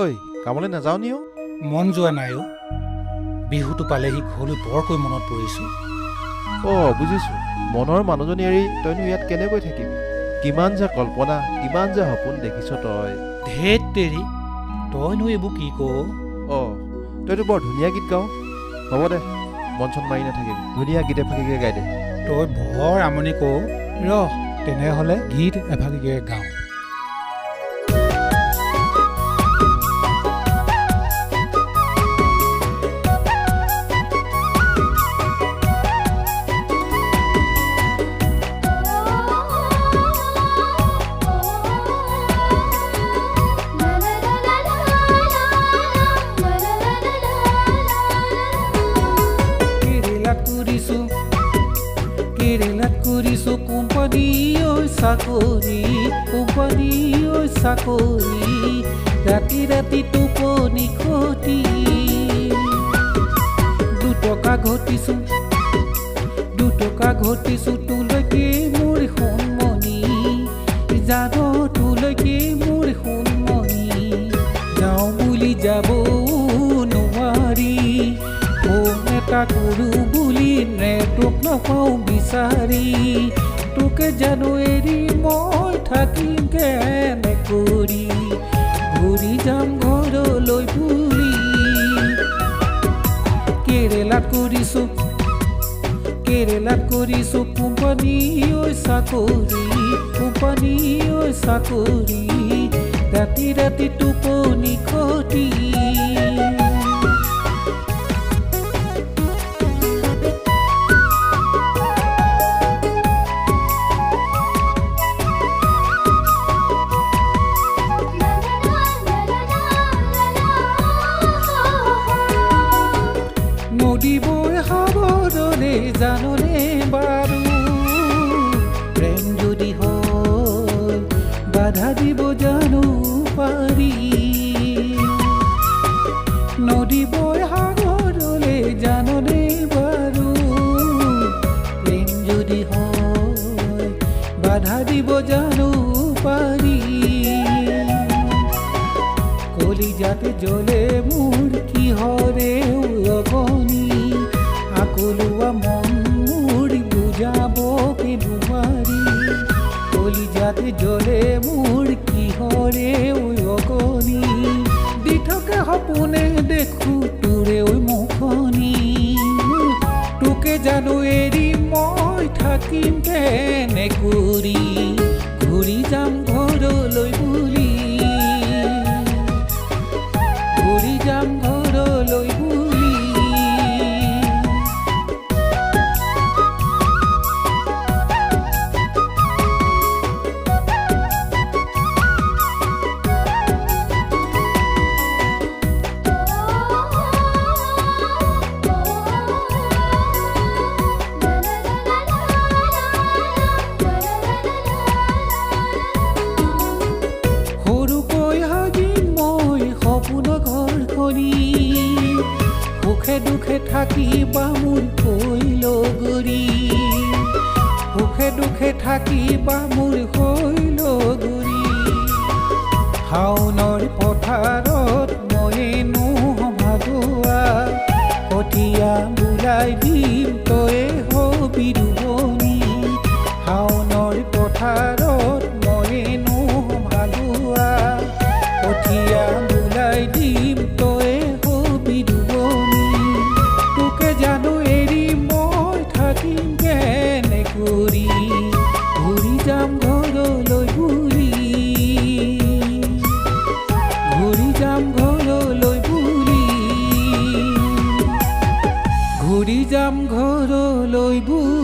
ঐ কামলৈ নাযাওঁ নি? মন যোৱা নাই অ'। বিহুটো পালেহি ঘৰলৈ বৰকৈ মনত পৰিছোঁ। বুজিছোঁ। মনৰ মানুহজনী এৰি তইনো ইয়াত কেনেকৈ থাকিবি? কিমান যে কল্পনা, কিমান যে সপোন দেখিছ তই। ধেত তেৰি, তইনো এইবোৰ কি কৱ? তইতো বৰ ধুনীয়া গীত গাৱ। হ'ব দে, মন চন মাৰি নাথাকিবি, ধুনীয়া গীত এফাকিকে গাই দে। তই বৰ আমনি কৱ। তেনেহ'লে গীত এফাকিকে গাওঁ। কেৰেলাত কৰিছোঁ কোম্পানী ঐ চাকৰি, ৰাতি ৰাতি টোপনি খতি। 2 টকা ঘটিছোঁ তোলৈকে মোৰ সোণমণি, জান তোলৈকে মোৰ সোণমণি। যাওঁ বুলি যাব নোৱাৰি, ফোন এটা কৰোঁ বুলি নেটৱৰ্ক নাপাওঁ বিচাৰি। তোকে জানো এৰি মই থাকিম কেনে কৰি, ঘূৰি যাম ঘৰলৈ বুলি। কেৰেলাত কৰিছোঁ কোম্পানী ঐ চাকৰি, ৰাতি ৰাতি টোপনি খতি। নদী বৈ সাগৰলে জাননে বাৰু, প্ৰেম যদি হয় বাধা দিব জানো পাৰি। নদী বৈ সাগৰলে জাননে বাৰু, প্ৰেম যদি হয় বাধা দিব জানো পাৰি। কলিজাতে জ্বলে মোৰ কিহৰে অগনি, আকলোৱা মন মোৰ বুজাব কি নোৱাৰি। কলিজাতে জ্বলে মোৰ কিহৰে অগনি, দি থকা সপোনে দেখো তোৰে মুখনি। তোকে জানো এৰি মই থাকিম কেনে কৰি, ঘূৰি যাম ঘৰলৈ বুলি, ঘূৰি যাম ঘৰলৈ বুলি। সৰুকৈ সাজিম মই সপোনৰ ঘৰখনি, সুখে দুখে থাকিবা মোৰ শৈলগুৰি, সুখে দুখে থাকিবা মোৰ শৈলগুৰি। শাওনৰ পথাৰত মইনো ভাগোৱা, কঠীয়া বোলাই দিম তয়ে হবি ৰুৱনি। শাওনৰ পথাৰত মইনো ভাগোৱা, কঠীয়া বোলাই দিম তয়ে হবি ৰুৱনি। তোকে জানো এৰি মই থাকিম কেনে কৰি, ঘূৰি যাম ঘৰলৈ বুলি, ঘূৰি যাম ঘৰলৈ বুলি, ঘূৰি যাম ঘৰলৈ বুলি।